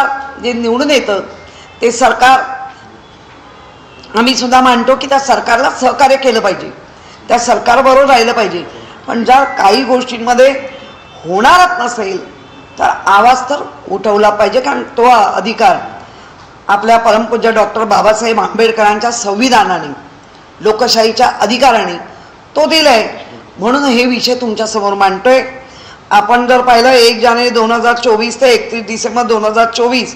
सरकार जे निवडून येतं ते सरकार आम्ही सुद्धा मानतो की त्या सरकारला सहकार्य केलं पाहिजे, त्या सरकारबरोबर राहिलं पाहिजे. पण ज्या काही गोष्टींमध्ये होणारच नसेल तर आवाज तर उठवला पाहिजे, कारण तो अधिकार आपल्या परमपूज्य डॉक्टर बाबासाहेब आंबेडकरांच्या संविधानाने, लोकशाहीच्या अधिकाराने तो दिलाय. म्हणून हे विषय तुमच्यासमोर मांडतोय. आपण जर पाहिलं 1 जानेवारी 2024 ते 31 डिसेंबर 2024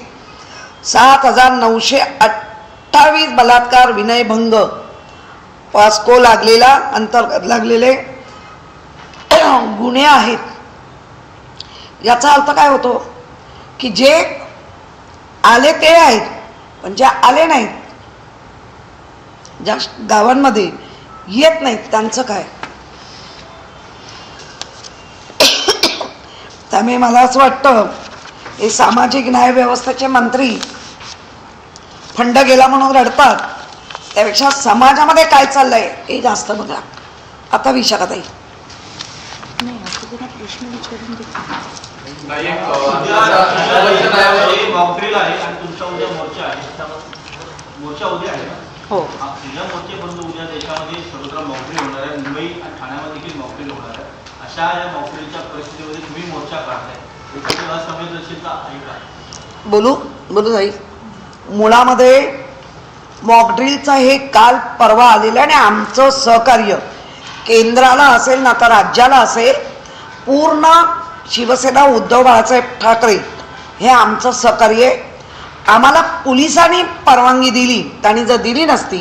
7,928 बलात्कार विनयभंग पॉस्को लागलेला अंतर्गत लागलेले गुन्हे आहेत. याचा अर्थ काय होतो की जे आले ते आहेत, पण जे आले नाहीत, ज्या गावांमध्ये येत नाहीत त्यांचं काय. त्यामुळे मला असं वाटतं हे सामाजिक न्याय व्यवस्थेचे मंत्री फंड गेला म्हणून रडतात, त्यापेक्षा समाजामध्ये काय चाललंय हे जास्त बघा. आता विशाखाताई हो उद्या देशामध्ये सर्वत्र मॉकड्रिल होणार आहे, मुंबई आणि ठाण्यामध्ये देखील मॉकड्रिल होणार आहे. अशा या मॉकड्रिलच्या परिस्थितीमध्ये तुम्ही मोर्चा काढताय, त्याची असंवेदनशीलता आहे का? बोलू ताई. मुळामध्ये मॉकड्रिलचा हे काल परवा आलेलं आणि आमचं सहकार्य केंद्राला असेल ना तर राज्याला असेल, पूर्ण शिवसेना उद्धव बाळासाहेब ठाकरे हे आमचं सहकार्य. आम्हाला पोलिसांनी परवानगी दिली, त्यांनी जर दिली नसती